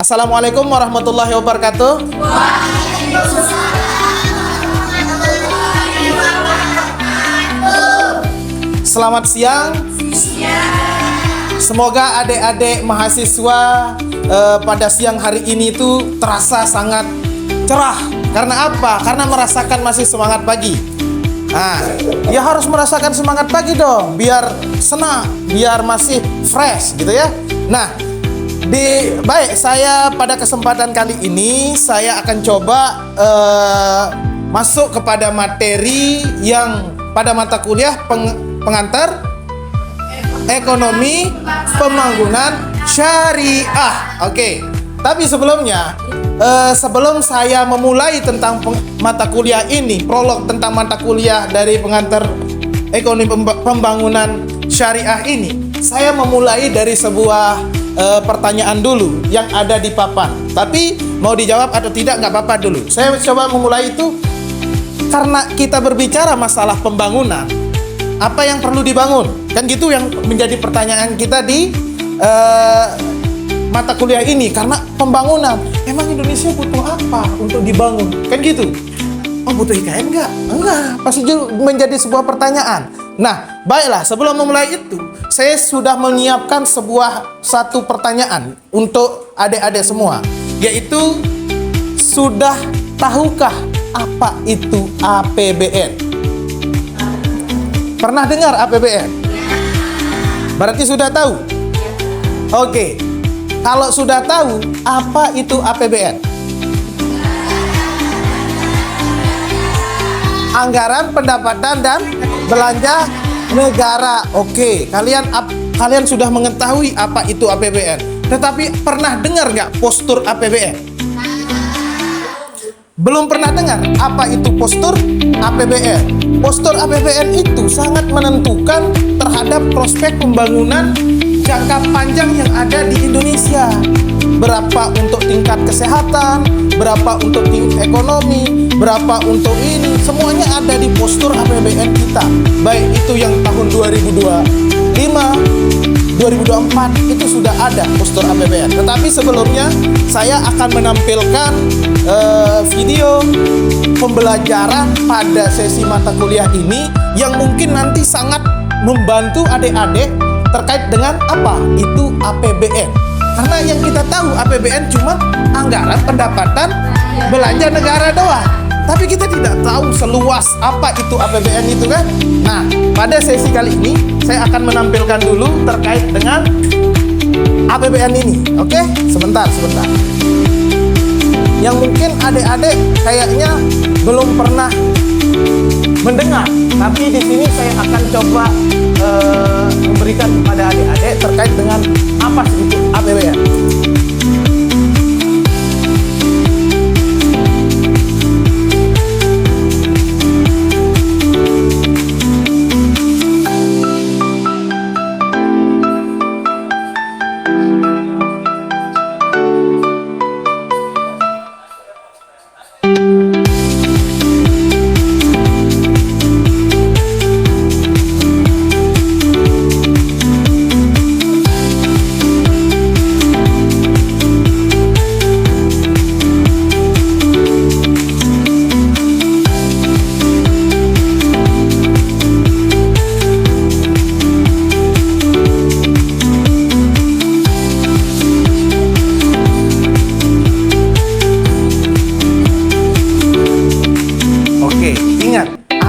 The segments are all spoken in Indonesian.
Assalamualaikum warahmatullahi wabarakatuh. Selamat siang. Semoga adik-adik mahasiswa pada siang hari ini itu terasa sangat cerah. Karena apa? Karena merasakan masih semangat pagi. Nah, ya harus merasakan semangat pagi dong, biar senang, biar masih fresh gitu ya. Nah, baik, saya pada kesempatan kali ini saya akan coba masuk kepada materi yang pada mata kuliah pengantar ekonomi pembangunan syariah. Oke. Tapi sebelumnya sebelum saya memulai tentang mata kuliah ini, prolog tentang mata kuliah dari pengantar ekonomi pembangunan syariah ini, saya memulai dari sebuah pertanyaan dulu yang ada di papan. Tapi mau dijawab atau tidak nggak apa-apa dulu. Saya coba memulai itu karena kita berbicara masalah pembangunan. Apa yang perlu dibangun? Kan gitu yang menjadi pertanyaan kita di mata kuliah ini. Karena pembangunan, emang Indonesia butuh apa untuk dibangun? Kan gitu. Oh, butuh IKN nggak? Enggak, pasti menjadi sebuah pertanyaan. Nah, baiklah, sebelum memulai itu, saya sudah menyiapkan satu pertanyaan untuk adik-adik semua, yaitu sudah tahukah apa itu APBN? Pernah dengar APBN? Berarti sudah tahu? Oke. Kalau sudah tahu, apa itu APBN? Anggaran pendapatan dan belanja negara. Oke, kalian sudah mengetahui apa itu APBN. Tetapi pernah dengar nggak postur APBN? Belum pernah dengar apa itu postur APBN? Postur APBN itu sangat menentukan terhadap prospek pembangunan jangka panjang yang ada di Indonesia. Berapa untuk tingkat kesehatan, berapa untuk tingkat ekonomi, berapa untuk ini, semuanya ada di postur APBN kita. Baik itu yang tahun 2025, 2024 itu sudah ada postur APBN. Tetapi sebelumnya saya akan menampilkan video pembelajaran pada sesi mata kuliah ini yang mungkin nanti sangat membantu adik-adik terkait dengan apa itu APBN. Karena yang kita tahu APBN cuma anggaran pendapatan belanja negara doang. Tapi kita tidak tahu seluas apa itu APBN itu kan. Nah, pada sesi kali ini saya akan menampilkan dulu terkait dengan APBN ini. Oke, sebentar. Yang mungkin adik-adik kayaknya belum pernah mendengar. Tapi di sini saya akan coba memberikan kepada adik-adik terkait dengan apa itu APBN.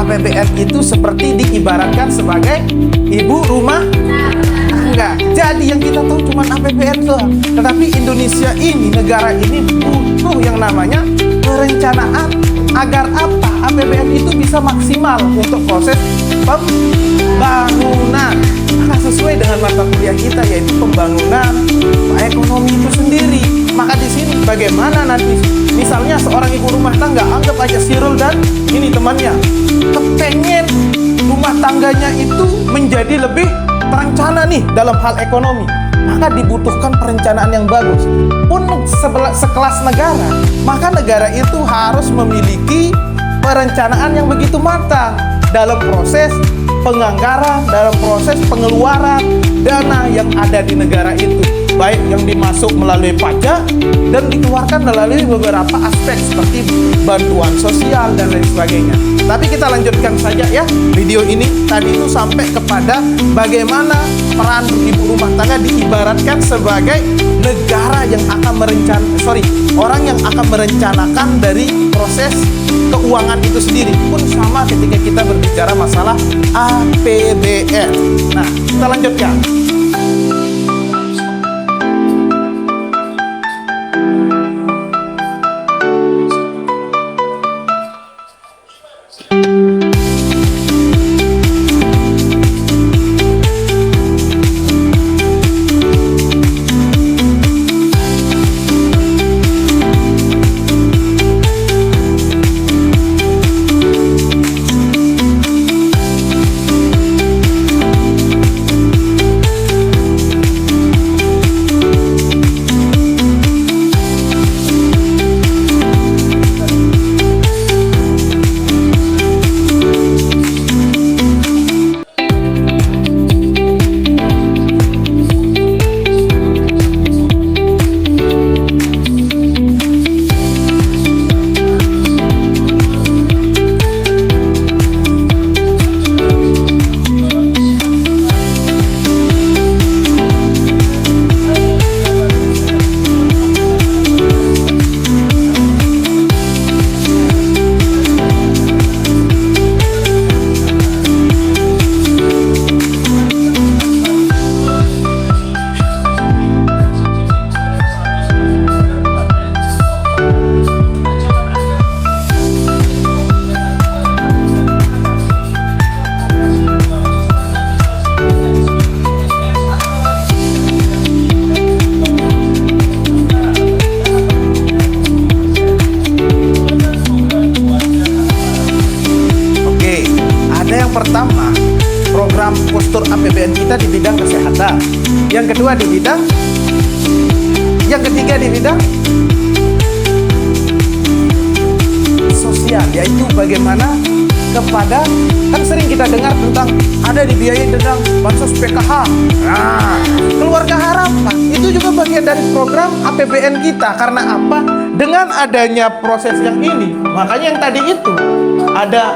APBN itu seperti diibaratkan sebagai ibu rumah tangga. Jadi yang kita tahu cuma APBN doang. Tetapi Indonesia ini, negara ini butuh yang namanya perencanaan agar apa? APBN itu bisa maksimal untuk proses pembangunan. Maka sesuai dengan mata kuliah kita yaitu pembangunan ekonomi itu sendiri. Maka di sini bagaimana nanti misalnya seorang ibu rumah tangga, anggap aja Sirul dan ini temannya, kepengen rumah tangganya itu menjadi lebih terencana nih dalam hal ekonomi, maka dibutuhkan perencanaan yang bagus. Untuk sekelas negara, maka negara itu harus memiliki perencanaan yang begitu matang dalam proses penganggaran, dalam proses pengeluaran dana yang ada di negara itu. baik yang dimasuk melalui pajak dan dikeluarkan melalui beberapa aspek seperti bantuan sosial dan lain sebagainya. Tapi kita lanjutkan saja ya video ini. Tadi itu sampai kepada bagaimana peran ibu rumah tangga diibaratkan sebagai negara yang akan orang yang akan merencanakan dari proses keuangan itu sendiri. Pun sama ketika kita berbicara masalah APBN. Nah, kita lanjutkan. Pertama, program postur APBN kita di bidang kesehatan. Yang kedua yang ketiga di bidang sosial, yaitu bagaimana kepada, kan sering kita dengar tentang ada dibiayai tentang bansos PKH. Nah, keluarga harapan itu juga bagian dari program APBN kita. Karena apa? Dengan adanya proses yang ini, makanya yang tadi itu ada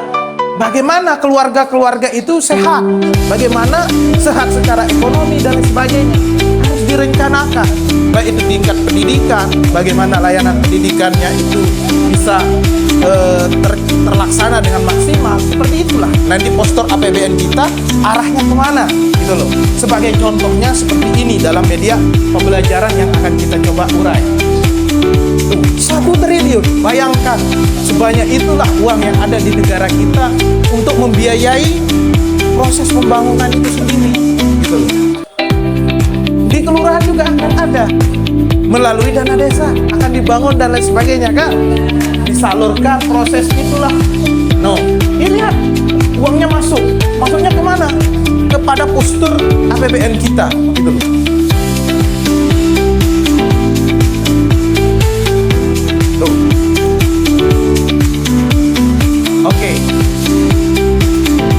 bagaimana keluarga-keluarga itu sehat, bagaimana sehat secara ekonomi dan sebagainya, harus direncanakan. Baik itu tingkat pendidikan, bagaimana layanan pendidikannya itu bisa terlaksana dengan maksimal. Seperti itulah nanti postur APBN kita arahnya kemana gitu loh. Sebagai contohnya seperti ini dalam media pembelajaran yang akan kita coba urai. 1 triliun, bayangkan sebanyak itulah uang yang ada di negara kita untuk membiayai proses pembangunan itu sendiri gitu loh. Di kelurahan juga akan ada melalui dana desa akan dibangun dan lain sebagainya kan, disalurkan proses itulah. No, ini lihat uangnya masuknya kemana? Kepada postur APBN kita gitu loh.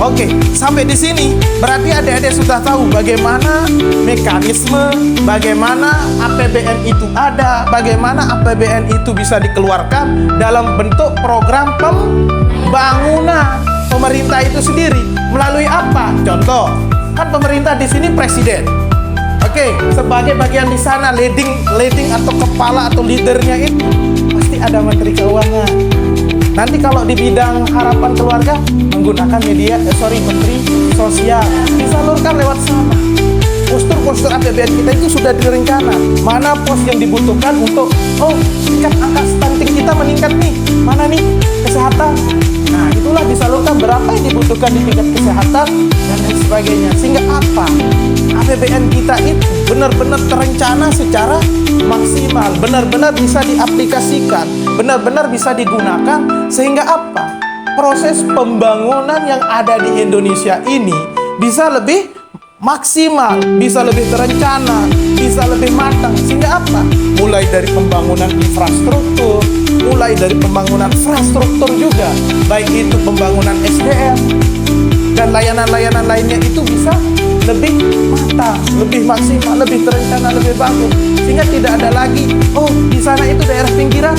Oke, sampai di sini berarti adik-adik sudah tahu bagaimana mekanisme, bagaimana APBN itu ada, bagaimana APBN itu bisa dikeluarkan dalam bentuk program pembangunan pemerintah itu sendiri. Melalui apa? Contoh, kan pemerintah di sini presiden. Oke, sebagai bagian di sana leading atau kepala atau leadernya itu pasti ada menteri keuangan. Nanti kalau di bidang harapan keluarga menggunakan menteri sosial, disalurkan lewat sana. Postur APBN kita itu sudah direncana. Mana pos yang dibutuhkan untuk tingkat angka stunting kita meningkat nih. Mana nih kesehatan. Nah, itulah disalurkan berapa yang dibutuhkan di tingkat kesehatan dan lain sebagainya. Sehingga apa? APBN kita itu benar-benar terencana secara maksimal, benar-benar bisa diaplikasikan, benar-benar bisa digunakan, sehingga apa? Proses pembangunan yang ada di Indonesia ini bisa lebih maksimal, bisa lebih terencana, bisa lebih matang. Sehingga apa? Mulai dari pembangunan infrastruktur, mulai dari pembangunan infrastruktur juga, baik itu pembangunan SDM dan layanan-layanan lainnya itu bisa lebih matang, lebih maksimal, lebih terencana, lebih bagus. Sehingga tidak ada lagi, oh di sana itu daerah pinggiran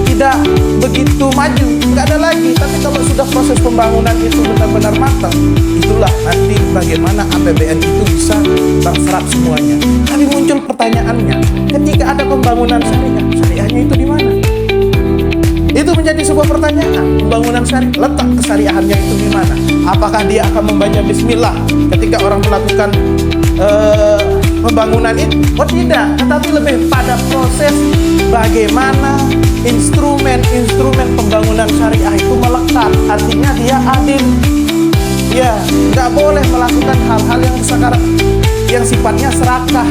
tidak begitu maju, nggak ada lagi. Tapi kalau sudah proses pembangunan itu benar-benar matang, itulah nanti bagaimana APBN itu bisa terserap semuanya. Tapi muncul pertanyaannya, ketika ada pembangunan syariah, syariahnya itu di mana? Itu menjadi sebuah pertanyaan. Pembangunan syariah, letak kesyariahannya itu di mana? Apakah dia akan membaca bismillah ketika orang melakukan pembangunan itu? Oh tidak, tetapi lebih pada proses bagaimana instrumen pembangunan syariah itu melekat. Artinya dia adil. Ya, nggak boleh melakukan hal-hal yang sekarang yang sifatnya serakah.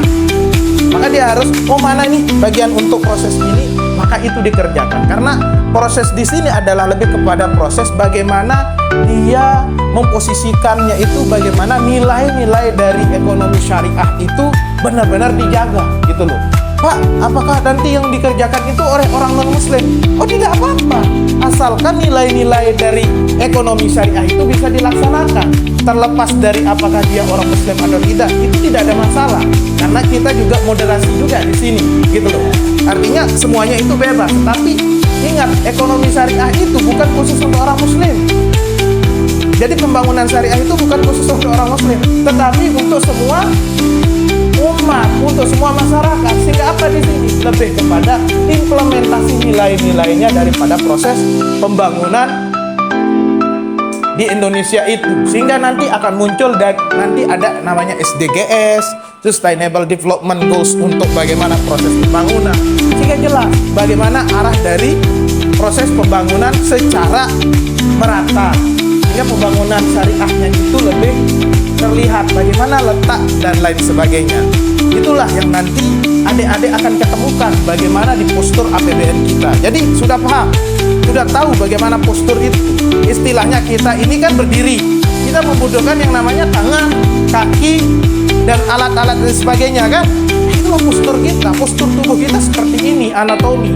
Maka dia harus, oh mana nih bagian untuk proses ini, maka itu dikerjakan. Karena proses di sini adalah lebih kepada proses bagaimana dia memposisikannya itu, bagaimana nilai-nilai dari ekonomi syariah itu benar-benar dijaga gitu loh. Pak, apakah nanti yang dikerjakan itu oleh orang non-muslim? Oh tidak apa-apa, asalkan nilai-nilai dari ekonomi syariah itu bisa dilaksanakan. Terlepas dari apakah dia orang muslim atau tidak, itu tidak ada masalah. Karena kita juga moderasi juga di sini, gitu loh. Artinya semuanya itu bebas. Tapi ingat, ekonomi syariah itu bukan khusus untuk orang muslim. Jadi pembangunan syariah itu bukan khusus untuk orang muslim, tetapi untuk semua umat, untuk semua masyarakat. Sehingga apa di sini? Lebih kepada implementasi nilai-nilainya daripada proses pembangunan di Indonesia itu. Sehingga nanti akan muncul dan nanti ada namanya SDGs, Sustainable Development Goals, untuk bagaimana proses pembangunan. Sehingga jelas bagaimana arah dari proses pembangunan secara merata. Sehingga pembangunan syariahnya itu lebih terlihat bagaimana letak dan lain sebagainya. Itulah yang nanti adik-adik akan ketemukan bagaimana di postur APBN kita. Jadi sudah paham, sudah tahu bagaimana postur itu. Istilahnya kita ini kan berdiri, kita membutuhkan yang namanya tangan, kaki, dan alat-alat dan sebagainya kan. Itulah postur kita, postur tubuh kita seperti ini, anatomi.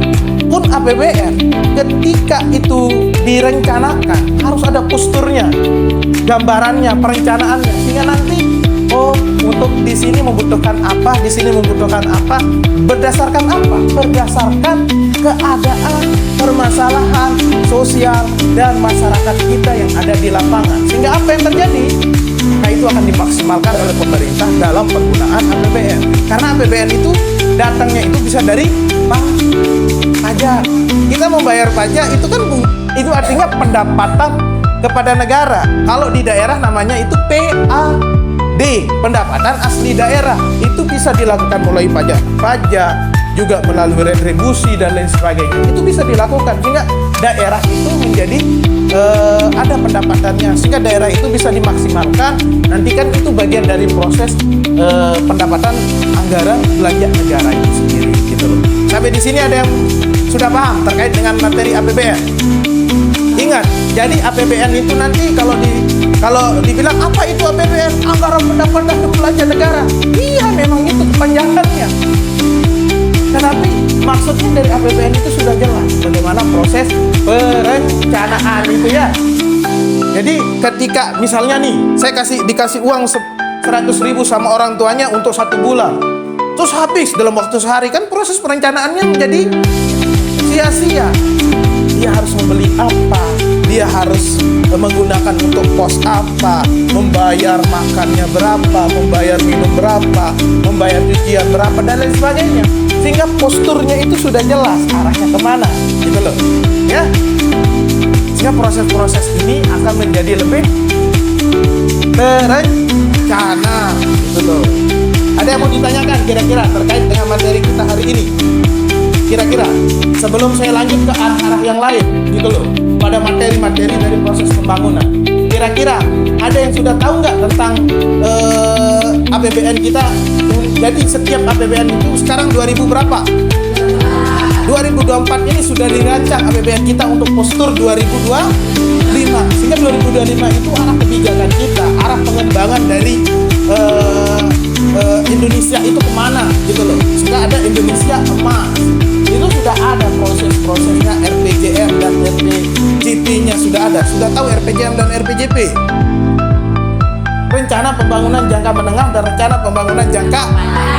Pun APBN ketika itu direncanakan harus ada posturnya, gambarannya, perencanaannya, sehingga nanti oh untuk di sini membutuhkan apa, di sini membutuhkan apa, berdasarkan apa? Berdasarkan keadaan, permasalahan sosial dan masyarakat kita yang ada di lapangan. Sehingga apa yang terjadi? Nah itu akan dimaksimalkan oleh pemerintah dalam penggunaan APBN. Karena APBN itu datangnya itu bisa dari pajak. Kita membayar pajak itu kan itu artinya pendapatan kepada negara. Kalau di daerah namanya itu PAD, pendapatan asli daerah. Itu bisa dilakukan mulai pajak, juga melalui retribusi dan lain sebagainya. Itu bisa dilakukan sehingga daerah itu menjadi ada pendapatannya, sehingga daerah itu bisa dimaksimalkan. Nanti kan itu bagian dari proses pendapatan anggaran belanja negara itu sendiri gitu loh. Sampai di sini ada yang sudah paham terkait dengan materi APBN? Ingat, jadi APBN itu nanti kalau dibilang apa itu APBN? Anggaran pendapatan belanja negara. Iya, memang itu kepanjangannya. Tetapi maksudnya dari APBN itu sudah jelas bagaimana proses perencanaan itu ya. Jadi ketika misalnya nih saya dikasih uang 100.000 sama orang tuanya untuk 1 bulan, terus habis dalam waktu sehari, kan proses perencanaannya menjadi sia-sia. Dia harus membeli apa, dia harus menggunakan untuk pos apa, membayar makannya berapa, membayar minum berapa, membayar cucian berapa, dan lain sebagainya. Sehingga posturnya itu sudah jelas arahnya kemana, gitu loh, ya. Sehingga proses-proses ini akan menjadi lebih terencana, gitu loh. Ada yang mau ditanyakan kira-kira terkait dengan materi kita hari ini? Kira-kira sebelum saya lanjut ke arah-arah yang lain, gitu loh, pada materi-materi dari proses pembangunan, kira-kira ada yang sudah tahu nggak tentang APBN kita? Jadi setiap APBN itu sekarang 2000 berapa? 2024 ini sudah dirancang APBN kita untuk postur 2025. Sehingga 2025 itu arah kebijakan kita, arah pengembangan dari Indonesia itu kemana, gitu loh. Sudah ada Indonesia Emas. Itu sudah ada proses-prosesnya, RPJM dan RPJP-nya sudah ada. Sudah tahu RPJM dan RPJP? rencana pembangunan jangka menengah dan rencana pembangunan jangka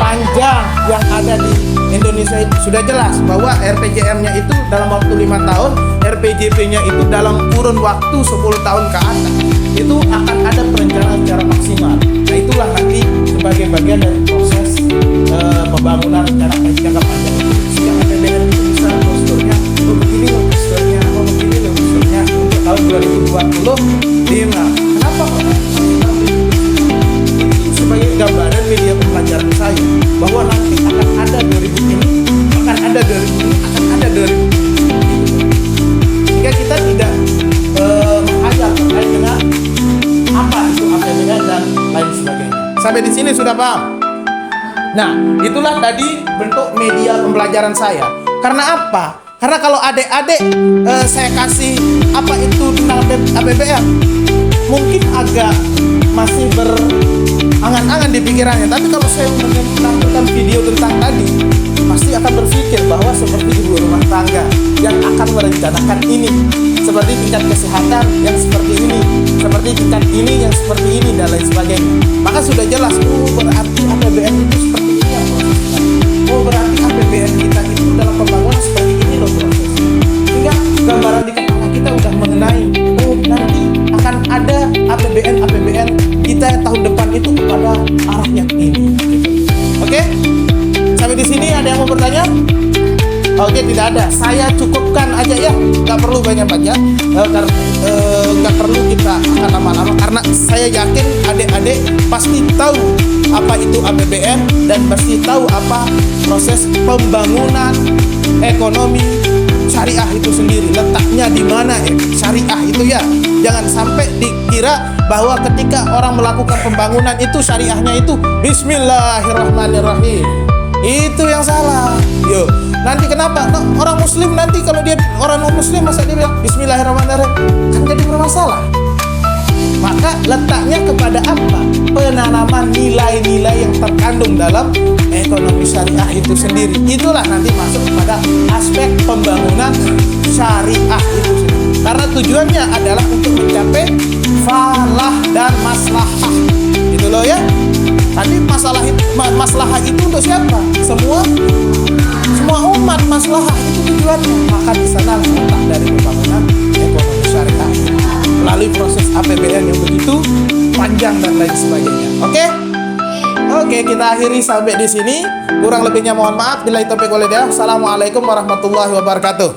panjang yang ada di Indonesia itu sudah jelas bahwa RPJM-nya itu dalam waktu 5 tahun, RPJP-nya itu dalam kurun waktu 10 tahun ke atas. Itu akan ada perencanaan secara maksimal. Nah, itulah nanti sebagai bagian dari proses pembangunan rencana jangka panjang itu. Sehingga APBN itu bisa posturnya, begini loh posturnya, begini loh posturnya untuk tahun 2025. Kenapa kok? Sebagai gambaran media pembelajaran saya bahwa nanti akan ada 2000 ini, akan ada 2000 ini, akan ada 2000 ini. Sehingga kita tidak menghayal terkait dengan apa itu APBN dan lain sebagainya. Sampai di sini sudah paham? Nah, itulah tadi bentuk media pembelajaran saya. Karena apa? Karena kalau adik-adik saya kasih apa itu tentang APBN, mungkin agak masih berangan-angan di pikirannya. Tapi kalau saya menampilkan video tentang tadi, pasti akan berpikir bahwa seperti ibu rumah tangga yang akan merencanakan ini, seperti tingkat kesehatan yang seperti ini, seperti tingkat ini yang seperti ini, dan lain sebagainya. Maka sudah jelas, berarti APBN itu seperti ini ya prosesnya. Berarti APBN kita itu dalam pembangunan seperti ini loh prosesnya. Sehingga gambaran di kepala kita udah mengenai, nanti akan ada APBN kita tahun depan itu pada arah yang ini. Oke? Sampai di sini ada yang mau bertanya? Oke, tidak ada. Saya cukupkan aja ya. Nggak perlu banyak-banyak. Nggak perlu kita akan lama-lama. Karena saya yakin adik-adik pasti tahu apa itu APBN dan pasti tahu apa proses pembangunan ekonomi syariah itu sendiri. Letaknya di mana syariah itu ya. Jangan sampai dikira bahwa ketika orang melakukan pembangunan itu syariahnya itu Bismillahirrahmanirrahim. Itu yang salah. Yo, nanti kenapa? Nah, orang muslim nanti kalau dia orang non muslim masa dia bilang Bismillahirrahmanirrahim, kan jadi bermasalah. Maka letaknya kepada apa? Penanaman nilai-nilai yang terkandung dalam ekonomi syariah itu sendiri. Itulah nanti masuk kepada aspek pembangunan syariah itu sendiri. Karena tujuannya adalah untuk mencapai falah dan maslahah. Gitu loh ya. Tadi maslahah itu untuk siapa? Semua umat. Maslahah itu tujuannya. Maka di sana letak dari pembangunan ekonomi syariah melalui proses APBN yang begitu panjang dan lain sebagainya. Oke, kita akhiri sampai di sini. Kurang lebihnya mohon maaf. Billahi taufiq wal hidayah. Assalamualaikum warahmatullahi wabarakatuh.